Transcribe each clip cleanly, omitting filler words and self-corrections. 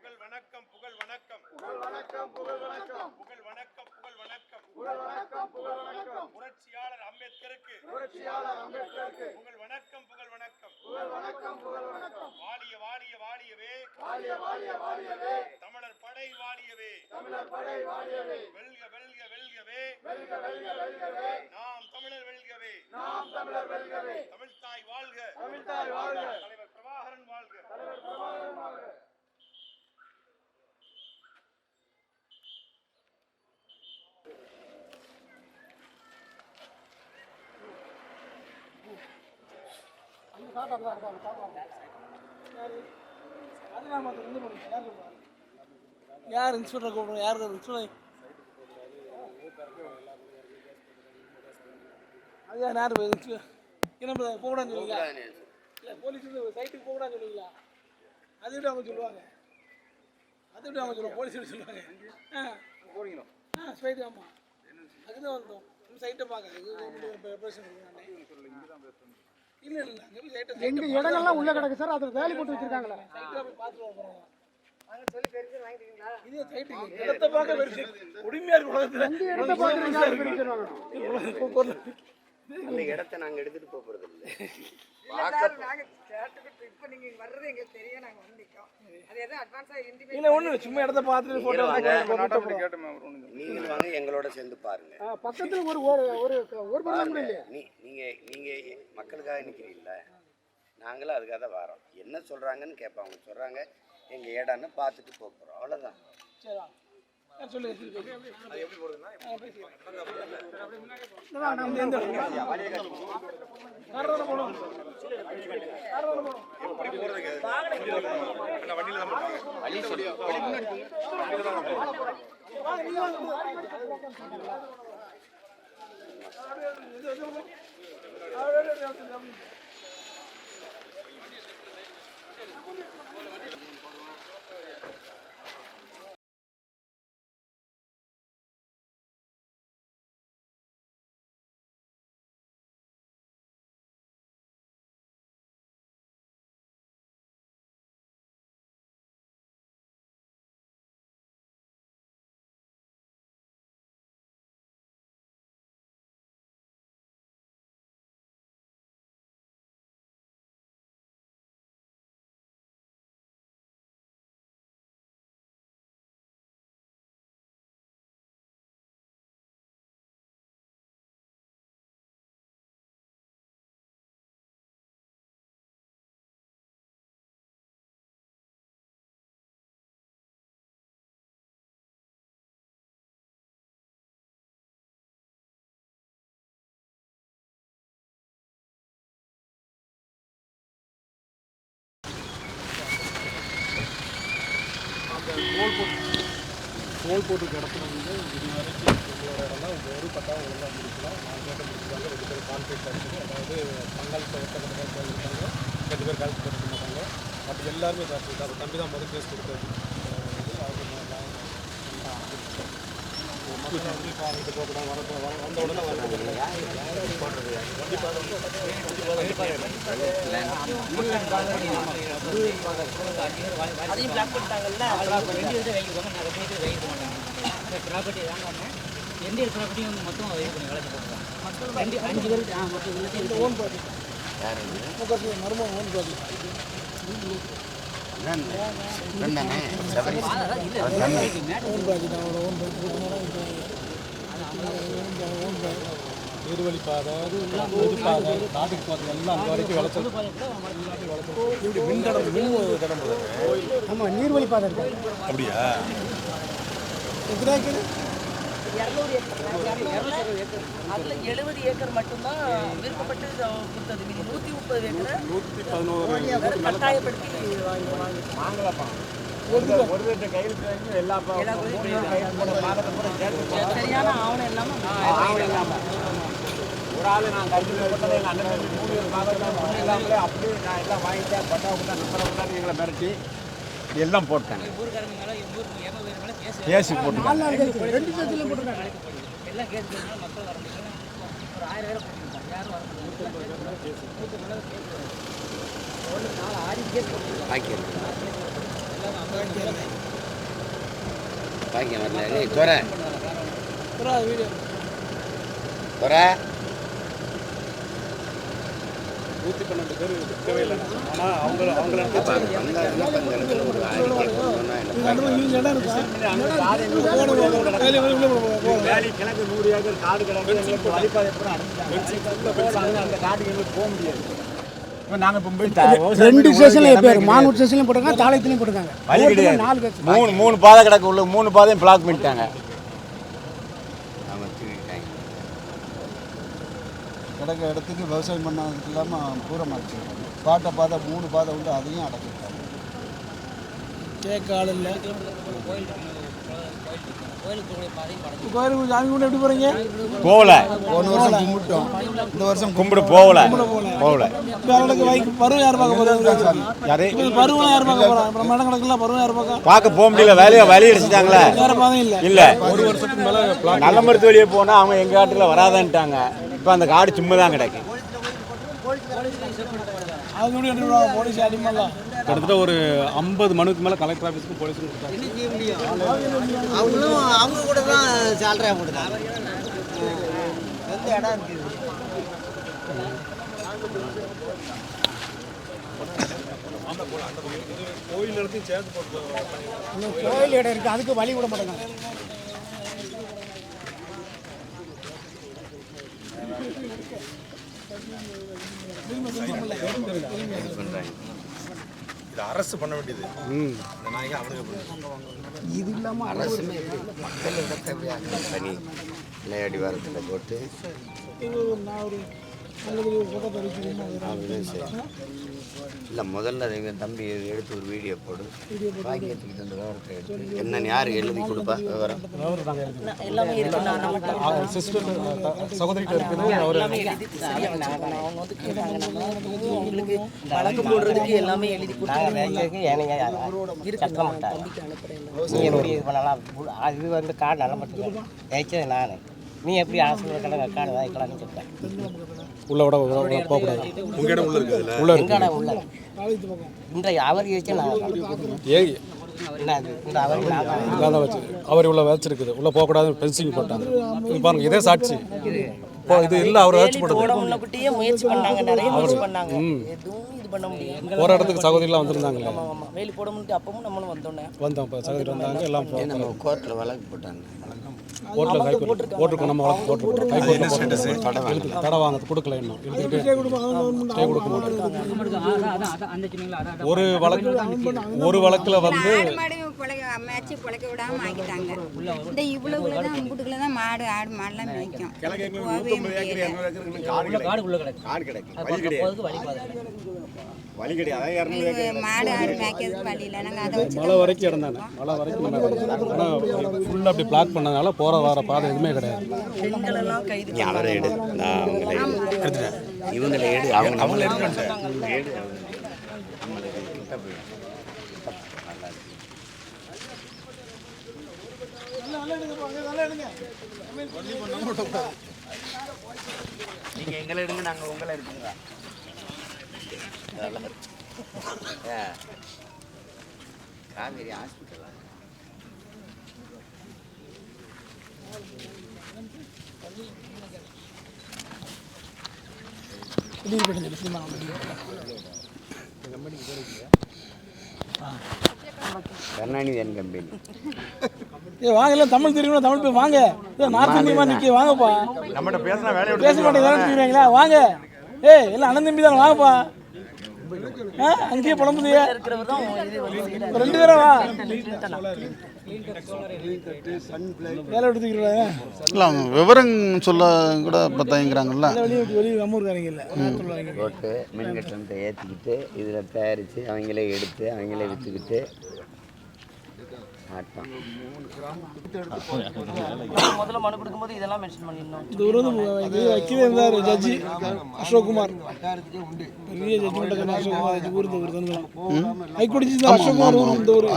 புகழ் வணக்கம் புகழ் வணக்கம் புகழ் வணக்கம் புகழ் வணக்கம் புகழ் வணக்கம் புகழ் வணக்கம் புகழ் வணக்கம் புகழ் வணக்கம் புரட்சியாளர் அம்பேத்கருக்கு புகழ் வணக்கம் புகழ் வணக்கம் புகழ் வணக்கம் புகழ் வணக்கம் வாழிய வாழிய வாழியவே வாழிய வாழிய வாழியவே தமிழர் படை வாழியவே தமிழர் படை வாழியவே வெல்க வெல்க வெல்கவே வெல்க வெல்க வெல்கவே நாம் தமிழர் வெல்கவே நாம் தமிழர் வெல்கவே தமிழ்தாய் வாழ்க தமிழ்தாய் வாழ்க தலைவர் பிரபாகரன் வாழ்க தலைவர் பிரபாகரன் வாழ்க யார் இன்ஸ்பெக்டர் கூப்பிடுங்க? யார் இன்ஸ்பெக்டர்? அதுதான் யார் என்ன போகக்கூடாதுன்னு சொன்னீங்களா? இல்லை போலீஸ் சைட்டுக்கு போகக்கூடாதுன்னு சொன்னீங்களா? அது எப்படி அவங்க சொல்லுவாங்க? அது எப்படி அவங்க சொல்லுவாங்க? போலீஸ் எப்படி சொல்லுவாங்க? போறீங்களா? ஸ்ட்ரைட்டு ஆமாம், அதுதான் வந்தோம். சைட்டை பார்க்க இல்லை இல்லை அங்கே போய் சைட்டை எங்க இடங்கள்லாம் உள்ள கிடக்கு சார். அதில் வேலி போட்டு வச்சிருக்காங்களா? சைட்டில் போய் பார்த்துட்டு வரோம். இதே சைட்டு இடத்தை பார்க்க வெரிச்சு உரிமையாக இருக்கு. இந்த இடத்தை பார்த்து அந்த இடத்தை நாங்க எடுத்துட்டு போறது இல்லை. சும்மா இடத்தை பார்த்துட்டு போட்டோ நீங்க வாங்க எங்களோட சேர்ந்து பாருங்க. பக்கத்துல ஒரு நீங்க மக்களுக்காக நிக்கிறீங்களா? நாங்களும் அதுக்காக தான் வரோம். என்ன சொல்றாங்கன்னு கேட்பாங்க. அவங்க சொல்றாங்க எங்க இடம்னு பார்த்துட்டு போறோம், அவ்வளவுதான். கோல் போட்டு இடத்துல வந்து இது வரைக்கும் எங்களோட இடம்லாம் ஒரு பட்டாவும் ஒழுங்காக முடிக்கலாம். 4 பேர் முடிச்சாங்க, 2 பேர் கான்ஃபிளிக் ஆகிடுச்சு. அதாவது பங்காளித்த ஒருத்தர் இருக்காங்க, 2 பேர் கால் போட்டு மாட்டாங்க. அப்படி எல்லாருமே சாப்பிட்டு அப்போ தம்பி தான் முதல் கேஸ் கொடுத்தது. மக்கள் வந்து வாங்கிட்டு போகக்கூடாது, வந்த உடனே அதையும் பிளாக் பண்ணிட்டாங்கல்ல. ப்ராப்பர்ட்டி வாங்காம எந்த ப்ராப்பர்ட்டியும் வந்து மொத்தம் வெயிட் பண்ணி வளர்த்து போடுறாங்க. 5 பேருக்கு மொத்தம் ஓன் பாட்டி மருமகன் ஓன் பாட்டி நீர்வழிப்பாதை, பொதுப்பாதை, நாட்டுக்கு போகிறது எல்லாம் அந்த வரைக்கும் விளைச்சல். இப்படி மின்தடம் ஆமாம், நீர்வழி பாதை இருக்கு. அப்படியா? 200 ஏக்கர். அதில் 70 ஏக்கர் மட்டும்தான் விருப்பப்பட்டு கொடுத்தது. மீதி 130 ஏக்கரை 111 கட்டாயப்படுத்தி வாங்கலப்பா. சரியான ஆவணம் இல்லாமல் ஒரு ஆள் நான் கையில் எங்கள் அண்ணன் 3 பாகம் எல்லாமே அப்படியே நான் எல்லாம் வாங்கிட்டேன். பட்டா விட்டா நம்பரை விட்டான்னு எங்களை மிரட்டி எல்லாம் போட்டாங்க. ஊருக்காரங்க மேலே கேஸ் போட்டுருக்காங்க. எல்லாம் கேஸ் போட்டனால மக்கள் வர முடியல. ஒரு 1000 பேரை போட்டுருக்காங்க. யாரும் வர முடியல. 1 4 6 கேஸ் போட்டுருக்காங்க. பாக்கியம் வரல. ஏய் துறை வீடியோ துறை 112 பேர் இருக்கவே இல்லை. ஆனால் அவங்கள அந்த விண்ணப்பங்களுக்கு ஒரு அறிக்கை கொடுக்கணும்னா என்ன வேலி கிழக்கு 100 ஏக்கர் காடு கிடக்கு, எங்களுக்கு வழிபாதை பூரா அடைச்சிட்டாங்க. அந்த காட்டுக்கு எங்களுக்கு போக முடியாது. இப்போ நாங்கள் இப்போ போய் 2 ஸ்டேஷன்ல எப்போ மானூர் ஸ்டேஷன்லயும் போட்டுருக்காங்க, தாளையத்துலயும் போட்டுருக்காங்க. வழி கிடையாது. 4 பேர் மூணு பாதை கிடக்கு, உள்ள 3 பாதையும் பிளாக் பண்ணிட்டாங்க. அவன் தூக்கிட்டாங்க. கிடக்க இடத்துக்கு விவசாயம் பண்ணதுக்கு இல்லாமல் பூரம் அடைச்சிருக்காங்க. பாட்டை பாதை 3 பாதை உண்டு, அதையும் அடைச்சிருக்காங்க. கேட்க ஆள் இல்லை. கோயிலுக்கு கோயிலுக்கு சாமி கும்பிட்டு எப்படி போகிறீங்க? போகல, போன வருஷம் கும்பிட்டோம், இந்த வருஷம் கும்பிடு போகல. இப்போ அவளுக்கு பருவம் யார் பார்க்க போகிறாங்க? யாரு பருவம் யார் பார்க்க போகிறாங்க? இப்போ மடம் கணக்கில் பருவம் யார் பார்க்க? பார்க்க போக முடியல, வழி அடிச்சிட்டாங்களே. வேறு பாதையும் இல்லை. இல்லை, ஒரு வருஷத்துக்கு மேலே நல்ல மருத்துவ வழியே போனால் அவங்க எங்கள் காட்டுல வராதான்ட்டாங்க. இப்போ அந்த காடு சும்மா தான் கிடக்கு. அவங்க எப்படி கண்டுபிடிவாங்க? போலீஸ் அடிமெல்லாம் கிட்டத்தட்ட ஒரு 50 மனுக்கு மேலே கலெக்டர் ஆஃபீஸுக்கு போலீஸுக்கு கொடுத்தாங்க. அவங்களும் அவங்க கூட தான் சேலரியாக போட்டுருக்காங்க. எந்த இடம் இருக்குது? கோயில் இடத்தையும் சேர்த்து போட்டு கோயில் இடம் இருக்குது, அதுக்கு வழி விட மாட்டாங்க. இது அரசு பண்ண வேண்டியது. இது இல்லாமல் அரசுமே மக்கள் இடத்தை எப்படி தனி விளையாடி வாரத்தில் போட்டு நான் ஒரு நல்ல ஃபோட்டோ பறிக்கிறேன். அப்படிதான் சரி. இல்லை முதல்ல எங்கள் தம்பி எடுத்து ஒரு வீடியோ போடு. பாக்கியத்துக்கு அந்த விவரத்தை எடுத்து என்னன்னு யார் எழுதி கொடுப்பா விவரம்? எல்லாமே இருக்கு. சிஸ்டர் சகோதரிகிட்ட இருக்குது. அவர் அவங்க வந்து கேட்டாங்க, உங்களுக்கு வழக்கு போடுறதுக்கு எல்லாமே எழுதி கொடுத்தாங்க. நீ எப்படி இது பண்ணலாம்? இது வந்து காடு நல்ல மட்டும் ஜெயிச்சது நான். நீ எப்படி ஆசிரியர் காடு வாங்கிக்கலாம்னு சொல்லிட்டேன். உள்ள விட போகக்கூடாது. உங்க இடம் உள்ள இருக்குது. உள்ள இருக்கு. எங்கடா உள்ள இந்த அவர் வச்சு நான் ஏய் என்ன அது இந்த அவர் இதான் வச்சு அவர் உள்ள வச்சிருக்குது. உள்ள போகக்கூடாதுன்னு பென்சிங் போட்டாங்க. இது பாருங்க, இதே சாட்சி. இது இல்லை, அவர் வச்சு போட்டது. போடவுள்ளபடியே முயற்சி பண்ணாங்க, நிறைய முயற்சி பண்ணாங்க. எதுவும் இது பண்ண முடியாது. போகிற இடத்துக்கு சகோதரிலாம் வந்திருந்தாங்கல்ல. ஆமா, வேலி போட முடியும். அப்பவும் நம்மளும் வந்தோன்னே வந்தோம். இப்போ சகோதரி வந்தாங்க, எல்லாம் நம்ம கோர்ட்டில் வழக்கு போட்டாங்க. கோர்ட்டில் போட்டிருக்கோம். நம்ம வழக்கு போட்டிருக்கோம். ஹைகோர்ட்டில் தடை வாங்க கொடுக்கல, இன்னும் எழுதிக்கிட்டு ஸ்டே கொடுக்க மாட்டோம். ஒரு வழக்கில் வந்து மேய்ச்சி பிழைக்க விடாம ஆக்கிட்டாங்க. இந்த இவ்வளவுல தான் இம்புட்டுக்குள்ள தான் மாடு ஆடு மாடுலாம் மேய்க்கும். போகவே முடியல. மாடு ஆடு மேய்க்கிறதுக்கு வழி இல்லை. நாங்கள் அதை வச்சு மழை வரைக்கும் இடந்தாங்க. மழை வரைக்கும் ஆனால் ஃபுல்லாக அப்படி பிளாக் பண்ணதுனால போகிற வர பாதை எதுவுமே கிடையாது. பெண்களெல்லாம் கைது நீ அவரை எடு, நான் அவங்களை எடுத்துட்டேன். இவங்களை எடு, அவங்கள எடுத்துட்டேன். எடு நம்மளுக்கு கிட்ட போயிடும். நீங்கள் எங்களை எடுங்க, நாங்கள் உங்களை எடுத்துங்களா? காவேரி ஹாஸ்பிட்டலா? கருணாநிதி கம்பெனி. வாங்கல, தமிழ் தெரியும், தமிழ் போய் வாங்க. நார்த் இந்தியமா நிற்க வாங்கப்பா. நம்மகிட்ட பேசினா வேலையை பேச மாட்டேங்கிறீங்களா? வாங்க. எல்லாம் அண்ணன் தம்பி தான், வாங்கப்பா. அங்கேயே புலம்புதியா? 2 பேரும் வா. வேலை எடுத்துக்கிறேன். இல்லை, விவரம் சொல்ல கூட பத்தாங்கிறாங்கல்ல. வெளியே அம்மூர்காரங்க இல்லை போட்டு மின்கட்டணத்தை ஏற்றிக்கிட்டு இதில் தயாரித்து அவங்களே எடுத்து அவங்களே விற்றுக்கிட்டு ஆட்டம். முதல்ல மனு கொடுக்கும்போது இதெல்லாம் மென்ஷன் பண்ணிடணும். இந்த ஊர் வந்து வைக்கவே இருந்தார் ஜட்ஜி அசோக்குமார். பெரிய ஜட்ஜ்மெண்ட் அசோக்குமார் ஜட்ஜி ஊர். இந்த ஊர் தான் ஹைகோர்ட் ஜட்ஜி அசோக்குமார் ஊர். இந்த ஊர்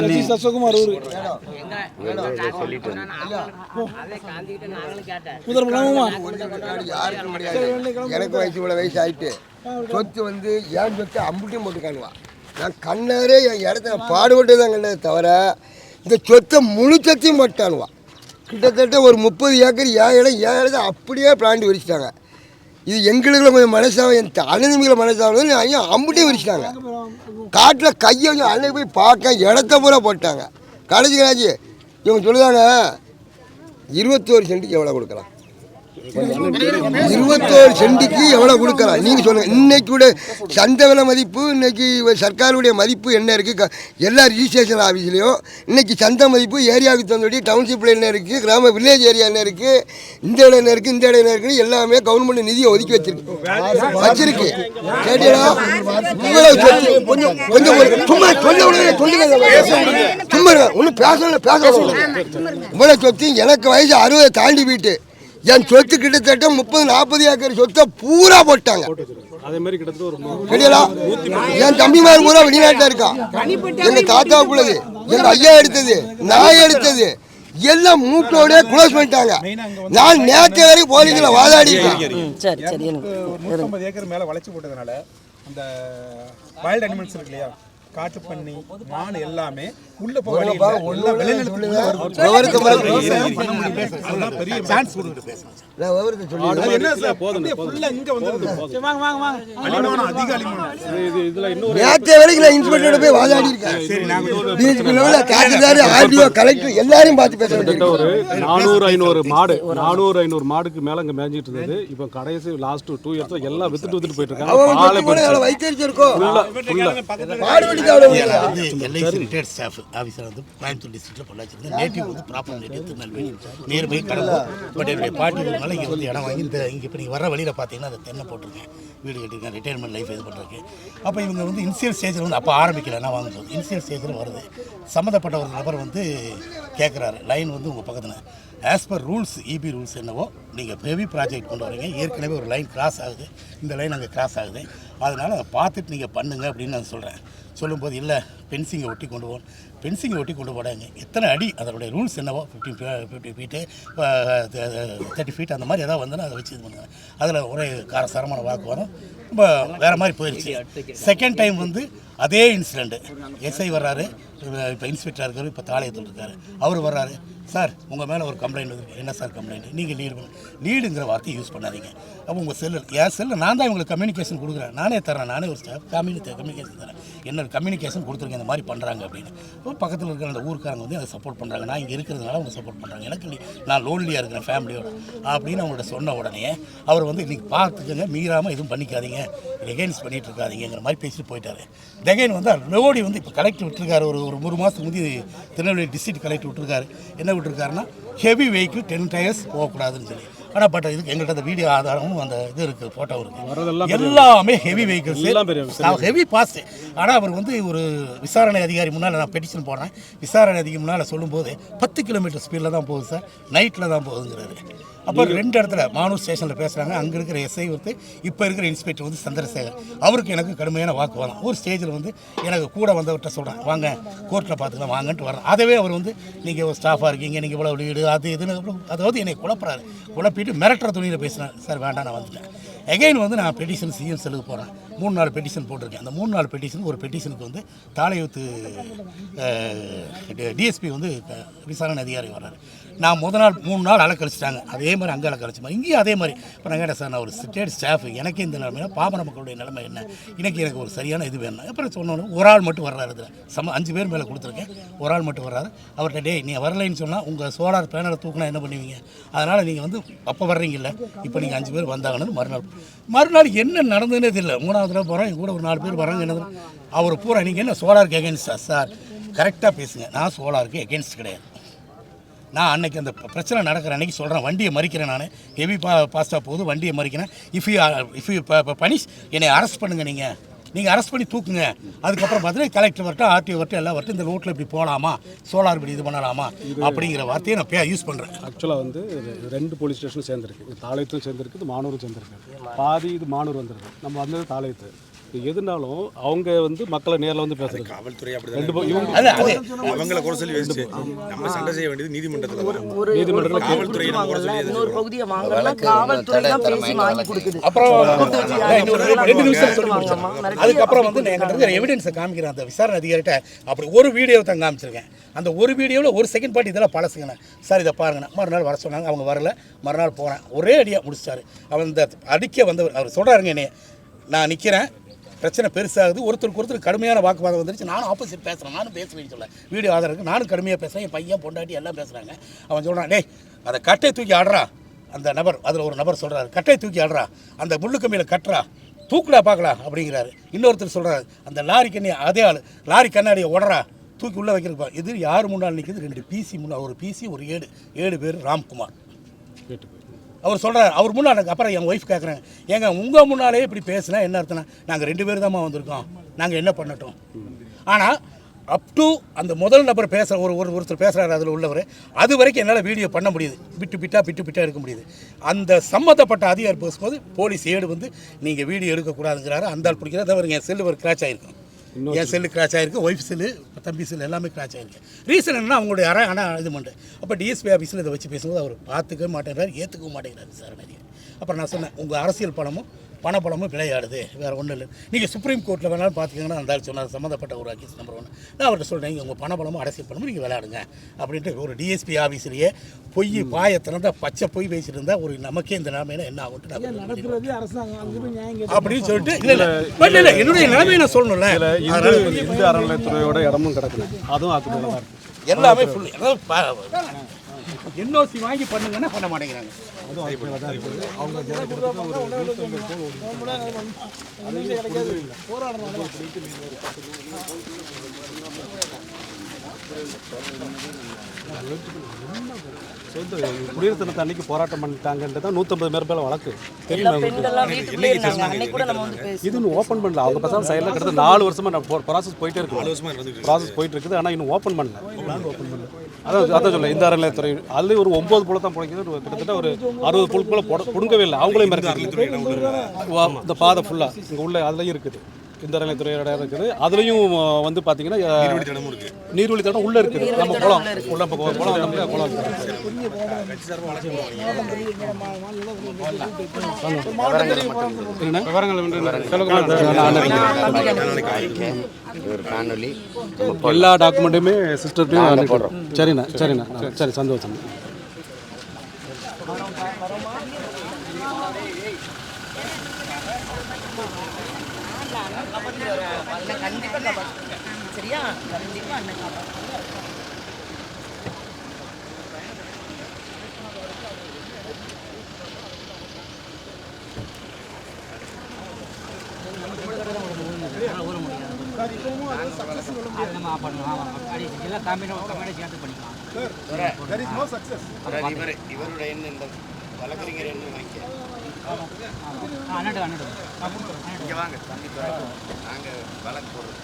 ஜட்ஜி அசோக்குமார் ஊர். சொல்லிட்டு முதல் போலாமா? எனக்கு வயசு இவ்வளோ வயசு ஆகிட்டு சொத்து வந்து ஏன் சொத்து அம்புட்டையும் போட்டுக்கானுவா. நான் கண்ணாரே என் இடத்த பாடுபட்டு தான் கண்டே தவிர இந்த சொத்தை முழு சொத்தையும் போட்டானுவான். கிட்டத்தட்ட ஒரு 30 ஏக்கர் என் இடத்த அப்படியே பிளான்ட் விரிச்சிட்டாங்க. இது எங்களுக்குள்ள கொஞ்சம் மனசாக என் அண்ணனுங்களை மனசாக ஐயா அம்புட்டையும் விரிச்சிட்டாங்க. காட்டில் கையை கொஞ்சம் அன்னைக்கு போய் பார்க்க இடத்த பூரா போட்டாங்க. கடைசி இவங்க சொல்லுதாங்க 21 சென்ட்டுக்கு எவ்வளோ கொடுக்கலாம், 21 சென்ட்டுக்கு எவ்வளோ கொடுக்கலாம் நீங்கள் சொல்லுங்கள். இன்றைக்கி கூட சந்தை விலை மதிப்பு, இன்றைக்கி சர்க்காருடைய மதிப்பு என்ன இருக்குது, எல்லா ரிஜிஸ்ட்ரேஷன் ஆஃபீஸ்லேயும் இன்றைக்கி சந்தை மதிப்பு ஏரியாவுக்கு தந்தபடி டவுன்ஷிப்பில் என்ன இருக்குது, கிராம வில்லேஜ் ஏரியா என்ன இருக்குது, இந்த இடம் என்ன இருக்குது, இந்த இடம் என்ன இருக்குன்னு எல்லாமே கவர்மெண்ட் நிதியை ஒதுக்கி வச்சிருக்கு. கேட்டீங்களா? கொஞ்சம் சும்மா சும்மா ஒன்றும் பேசணும். இவ்வளோ சொத்து எனக்கு வயசு 60 தாண்டி போயிட்டு என் சொத்து கிட்டத்தட்ட 30-40 ஏக்கர் சொத்தை பூரா போட்டாங்க. என் தம்பிமார் பூரா வெளிநாட்டில் இருக்கான். எங்க தாத்தாவுக்குள்ளது, எங்க ஐயா எடுத்தது, நான் எடுத்தது எல்லாம் மூட்டோட க்ளோஸ் பண்ணிட்டாங்க. நான் நேற்று வரைக்கும் போலீஸ்ல வாதாடி 150 ஏக்கர் மேல வளைச்சு போட்டதுனால அந்த வைல்ட் அனிமல்ஸ் இருக்கு இல்லையா, காட்டு பண்ணி மான் எல்லாமே உள்ள போக எல்லாரும் பார்த்து பேசுறேன். 400-500 மாடுக்கு மேல இங்க மேஞ்சிட்டு இருந்தது. இப்போ கடைசி லாஸ்ட் 2 இயர்ஸ் எல்லாம் வித்துட்டு போயிட்டு இருக்காங்க. கோயம்புத்தூர் டிஸ்ட்ரிக்ட்ல பொள்ளாச்சி நேட்டிவ் வந்து ப்ராப்பர் நேட்டிவ் திருநெல்வேலி நேர் போய் கடலூர். பட் என்னுடைய பாட்டினால இங்கே வந்து இடம் வாங்கி இங்கே இப்போ நீங்கள் வர வழியில் பார்த்தீங்கன்னா அதை தென்னை போட்டிருக்கேன், வீடு கட்டியிருக்கேன், ரிட்டையர்மெண்ட் லைஃப் இது பண்ணுறதுக்கு. அப்போ இவங்க வந்து இனிஷியல் ஸ்டேஜில் வந்து அப்போ ஆரம்பிக்கல, நான் வாங்கும்போது இனிஷியல் ஸ்டேஜில் வருது. சம்மந்தப்பட்ட ஒரு நபர் வந்து கேட்குறாரு, லைன் வந்து உங்கள் பக்கத்தில் as per rules, EB rules என்னவோ நீங்கள் ஹெவி ப்ராஜெக்ட் கொண்டு வரீங்க, ஏற்கனவே ஒரு லைன் கிராஸ் ஆகுது, இந்த லைன் அங்கே கிராஸ் ஆகுது, அதனால் அதை பார்த்துட்டு நீங்கள் பண்ணுங்கள் அப்படின்னு நான் சொல்கிறேன். சொல்லும்போது இல்லை பென்சிங்கை ஒட்டி கொண்டு போகணும், பென்சிங்கை ஒட்டி கொண்டு போடாங்க, எத்தனை அடி அதனுடைய ரூல்ஸ் என்னவோ 50 ஃபீட்டு 30 ஃபீட் அந்த மாதிரி ஏதாவது வந்தோன்னா அதை வச்சு இது பண்ணுவேன். அதில் ஒரே காரசாரமான வாக்குவாதம் ரொம்ப வேறு மாதிரி போயிடுச்சு. செகண்ட் டைம் வந்து அதே இன்சிடெண்ட்டு, எஸ்ஐ வர்றாரு, இப்போ இன்ஸ்பெக்டர் இருக்கார், இப்போ தாளையத்தில் இருக்கார், அவர் வர்றாரு, சார் உங்கள் மேலே ஒரு கம்ப்ளைண்ட் வந்து, என்ன சார் கம்ப்ளைண்ட், நீங்கள் லீடுங்கிற வார்த்தையை யூஸ் பண்ணாதீங்க. அப்போ உங்கள் செல்லில் என் செல்லில் நான் தான் இவங்களுக்கு கம்யூனிகேஷன் கொடுக்குறேன், நானே தரேன், நானே ஒரு ஸ்டாஃப் கம்யூனிகேஷன் தரேன், என்ன கம்யூனிகேஷன் கொடுத்துருங்க இந்த மாதிரி பண்ணுறாங்க அப்படின்னு. இப்போ பக்கத்தில் இருக்கிற அந்த ஊருக்காரங்க வந்து அதை சப்போர்ட் பண்ணுறாங்க, நான் இங்கே இருக்கிறதுனால அவங்க சப்போர்ட் பண்ணுறாங்க, எனக்கு நான் லோன்லியாக இருக்கிறேன் ஃபேமிலியோட அப்படின்னு அவங்கள்ட்ட சொன்ன உடனே அவர் வந்து இன்றைக்கி பார்த்துக்கங்க, மீறாமல் எதுவும் பண்ணிக்காதீங்க, எகெயின்ஸ்ட் பண்ணிகிட்டு இருக்காதீங்கிற மாதிரி பேசிட்டு போயிட்டாரு. தெகைன் வந்து லோடி வந்து இப்போ கலெக்டர் விட்டுருக்காரு, ஒரு 3 மாதத்துக்கு முந்தி திருநெல்வேலி டிஸ்ட்ரிக்ட் கலெக்டர் விட்டுருக்காரு. என்ன விட்டுருக்காருன்னா ஹெவி வெஹிக்கிள் 10 டயர்ஸ் போகக்கூடாதுன்னு சொல்லி. ஆனால் பட் இதுக்கு எங்கள்கிட்ட அந்த வீடியோ ஆதாரமும் அந்த இது இருக்குது, ஃபோட்டோ இருக்குது, எல்லாமே ஹெவி வெஹிக்கிள்ஸ், ஹெவி பாஸ்ட். ஆனால் அவர் வந்து ஒரு விசாரணை அதிகாரி முன்னால் நான் பெட்டிஷன் போடுறேன், விசாரணை அதிகாரி முன்னால் சொல்லும்போது 10 கிலோமீட்டர் ஸ்பீடில் தான் போகுது சார், நைட்டில் தான் போகுதுங்கிறாரு. அப்போ 2 இடத்துல மானூர் ஸ்டேஷனில் பேசுகிறாங்க. அங்கே இருக்கிற எஸ்ஐ வந்து இப்போ இருக்கிற இன்ஸ்பெக்டர் வந்து சந்திரசேகர், அவருக்கு எனக்கு கடுமையான வாக்குவாதம். ஒரு ஸ்டேஜில் வந்து எனக்கு கூட வந்தவர்கிட்ட சொல்கிறேன், வாங்க கோர்ட்டில் பார்த்துக்கலாம் வாங்கன்ட்டு வரேன். அதவே அவர் வந்து நீங்கள் ஒரு ஸ்டாஃபாக இருக்கீங்க, நீங்கள் இவ்வளோ வீடு அது இதுன்னு அதாவது என்னை குழப்பறாரு. குழப்பிட்டு மிரட்டுற துணியில் பேசுகிறேன். சார் வேண்டாம் நான் வந்துட்டேன். எகைன் வந்து நான் பெட்டிஷன் சிஎம் செல்லுக்கு போகிறேன். 3-4 பெட்டிஷன் போட்டிருக்கேன். அந்த 3-4 பெட்டிஷன், ஒரு பெட்டிஷனுக்கு வந்து தாளையூத்து டிஎஸ்பி வந்து விசாரணை அதிகாரி வர்றாரு. நான் முத நாள் 3 நாள் அலக்கழிச்சிட்டாங்க, அதே மாதிரி அங்கே அலக்கழிச்சுமா, இங்கேயும் அதே மாதிரி. இப்போ நான் கேட்டேன், சார் நான் ஒரு ஸ்டேட் ஸ்டாஃப், எனக்கு இந்த நிலைமைனா பாமர மக்களுடைய நிலைமை என்ன, எனக்கு ஒரு சரியான இது வேணும். அப்புறம் சொன்னோன்னு ஒரு ஆள் மட்டும் வர்றாரு, இதில் 5 பேர் மேலே கொடுத்துருக்கேன், ஒரு ஆள் மட்டும் வர்றாரு. அவர்கிட்ட டே நீ வரலைன்னு சொன்னால் உங்கள் சோலார் பேனலை தூக்கினா என்ன பண்ணுவீங்க, அதனால் நீங்கள் வந்து அப்போ வர்றீங்கல்ல, இப்போ நீங்கள் 5 பேர் வந்தாங்கன்னு மறுநாள் என்ன நடந்ததுன்னே தெரியல. 3வது தடவை போகிறோம், எங்கள் கூட ஒரு 4 பேர் வராங்க. என்ன அவர் பூரா நீங்கள் என்ன சோலாருக்கு எகென்ஸ்டா சார், கரெக்டாக பேசுங்க, நான் சோலாருக்கு எகென்ஸ்ட் கிடையாது. நான் அன்றைக்கி அந்த பிரச்சனை நடக்கிற அன்றைக்கி சொல்கிறேன், வண்டியை மறிக்கிறேன், நான் ஹெவி பாஸ்ட்டாக போகுது, வண்டியை மறிக்கிறேன். இஃப் யூ பனிஷ் என்னை அரெஸ்ட் பண்ணுங்கள், நீங்கள் அரெஸ்ட் பண்ணி தூக்குங்க. அதுக்கப்புறம் பார்த்தீங்கன்னா கலெக்டர் வரட்டும், ஆர்டிஓ வரட்டும், எல்லாம் வரட்டும், இந்த ரோட்டில் இப்படி போகலாமா, சோலார் இப்படி இது பண்ணலாமா அப்படிங்கிற வார்த்தையை நான் யூஸ் பண்ணுறேன். ஆக்சுவலாக வந்து 2 போலீஸ் ஸ்டேஷனும் சேர்ந்துருக்கு, தாளையத்தும் சேர்ந்துருக்கு, மானூரும் சேர்ந்துருக்கு. பாதி இது மானூர் வந்துருக்கு, நம்ம வந்தது தாளையத்து. எதுனாலும் அவங்க வந்து மக்களை நேரில் வந்து பேசுறது காவல்துறை அவங்கள குறை சொல்லி வச்சு நம்ம சண்டை செய்ய வேண்டியது நீதிமன்றத்தில் நீதிமன்றத்தில் காவல்துறை நம்ம குறை சொல்லி இன்னொரு பகுதியை வாங்கலாம் காவல்துறை தான் பேசி வாங்கி கொடுக்குது. அப்புறம் 2 நிமிஷம் சொல்லி அதுக்கப்புறம் வந்து என்கிட்ட எவிடன்ஸை காமிக்கிறேன் அந்த விசாரணை அதிகாரிகிட்ட. அப்படி ஒரு வீடியோவை தான் காமிச்சிருக்கேன். அந்த ஒரு வீடியோவில் ஒரு செகண்ட் பார்ட் இதெல்லாம் பழசுங்கண்ணே. சார் இதை பாருங்கண்ணா. மறுநாள் வர சொன்னாங்க, அவங்க வரல. மறுநாள் போகிறேன், ஒரே அடியாக முடிச்சிட்டாரு. அவன் இந்த அடிக்க வந்தவர் அவர் சொல்கிறாருங்க, என்னைய நான் நிற்கிறேன், பிரச்சனை பெருசாகுது, ஒருத்தருக்கு கடுமையான வாக்குவாதம் வந்துருச்சு. நானும் ஆப்போசிட் பேசுகிறேன், நானும் பேசுவேன்னு சொல்ல வீடியோ ஆதாரம் இருக்குது, நானும் கடுமையாக பேசுகிறேன், என் பையன் பொண்டாட்டி எல்லாம் பேசுகிறாங்க. அவன் சொல்கிறான், டேய் அதை கட்டை தூக்கி ஆடுறா. அந்த நபர் அதில் ஒரு நபர் சொல்கிறாரு, கட்டை தூக்கி ஆடுறா, அந்த முள்ளு கம்பியில் கட்டுறா, தூக்குடா பார்க்கலாம் அப்படிங்கிறாரு. இன்னொருத்தர் சொல்கிறாரு, அந்த லாரி கண்ணி அதே ஆள் லாரி கண்ணாடியை உடறா, தூக்கி உள்ளே வைக்கிறப்பா. இது யார் முன்னால் நிற்கிது? 2 பிசி முன்னால், ஒரு பிசி ஒரு 7 பேர் ராம்குமார். அவர் சொல்கிறார், அவர் முன்னால். அப்புறம் என் ஒய்ஃப் கேட்குறாங்க, ஏங்க உங்கள் முன்னாலே இப்படி பேசுனா என்ன அர்த்தம்னா, நாங்கள் 2 பேர் தாம்மா வந்திருக்கோம், நாங்கள் என்ன பண்ணட்டும். ஆனால் அப் டு அந்த முதல் நபர் பேசுகிற ஒருத்தர் பேசுகிறாரு அதில் உள்ளவர், அது வரைக்கும் என்னால் வீடியோ பண்ண முடியுது. பிட்டு பிட்டாக எடுக்க முடியுது. அந்த சம்மந்தப்பட்ட அதிகாரி பேசும்போது போலீஸ் வந்து நீங்கள் வீடியோ எடுக்கக்கூடாதுங்கிறாரு. அந்த ஆள் பிடிக்கிறார். தவிர என் செல்லு ஒரு கிராச் ஆகிருக்கும், என் செல்லு கிராச் ஆகிருக்கு, ஒய்ஃப் செல்லு, தம்பி செல்லு எல்லாமே கிராச் ஆகிருக்கு. ரீசன் என்ன, அவங்களுடைய ஆனால் இது பண்ணுறேன். அப்போ டிஎஸ்பி ஆஃபீஸில் இதை வச்சு பேசும்போது அவர் பார்த்துக்கவே மாட்டேங்கிறார், ஏற்றுக்கவும் மாட்டேங்கிறார் சார் நிறைய. அப்புறம் நான் சொன்னேன், உங்கள் அரசியல் பணப்பணமும் விளையாடுது, வேறு ஒன்றும் இல்லை. நீங்கள் சுப்ரீம் கோர்ட்டில் வேணாலும் பார்த்துக்கிங்கன்னா அந்த ஆள் சொன்னார், சம்மந்தப்பட்ட ஒரு கேஸ் நம்பர் 1. நான் அவர்கிட்ட சொல்கிறேன், உங்கள் பணப்பணமும் அரசியல் பணமும் நீங்கள் விளையாடுங்க அப்படின்ட்டு. ஒரு டிஎஸ்பி ஆஃபீஸ்லேயே பொய் பாய திறந்தா பச்சை பொய் பேசிட்டு இருந்தால் ஒரு நமக்கே இந்த நிலைமையில என்ன ஆகும்ட்டு அப்படின்னு சொல்லிட்டு இல்லை என்னுடைய நிலைமையை நான் சொல்லணும்ல. இந்து அறநிலையத்துறையோட இடமும் கிடக்குது, அதுவும் ஆக்குதான் இருக்குது. எல்லாமே ஃபுல் என்ஓசி வாங்கி பண்ணுங்கன்னா பண்ண மாட்டேங்கிறாங்க. அவங்க குடியரசு தினத்தை அன்னைக்கு போராட்டம் பண்ணிட்டாங்கன்றது தான் 150 பேர் வழக்கு தெரியும். இது இன்னும் ஓப்பன் பண்ணல. அவங்க பசங்க சைடில் கிட்ட 4 வருஷமா ப்ராசஸ் போயிட்டே இருக்கு, ப்ராசஸ் போயிட்டு இருக்குது. ஆனால் இன்னும் ஓப்பன் பண்ணல. அதான் சொல்ல, இந்த அறநிலையத்துறை அதில் ஒரு 9 புல தான் பிடிக்குது. கிட்டத்தட்ட ஒரு 60 புல் போல புடுங்கவே இல்லை. அவங்களே மிரட்டி இந்த பாதை ஃபுல்லாக இங்கே உள்ள அதுலேயும் இருக்குது, இந்த அறநிலையத்துறையோட இருக்குது. அதுலேயும் வந்து பார்த்தீங்கன்னா நீர்வழி தடம் உள்ளே இருக்குது. நம்ம குளம் உள்ள குளம் அந்த மாதிரி குளம் எல்லா டாக்குமெண்ட்டுமே சிஸ்டர்ட்டையும் போடுறோம். சரிண்ணா சரிண்ணா சரி, சந்தோஷம். சரியா, கண்டிப்பாக அண்ணன் இவருடைய இந்த வழக்கறிஞர் என்ன வாங்கிக்க இங்கே வாங்க தம்பி, நாங்கள் வழக்கு போடுறோம்.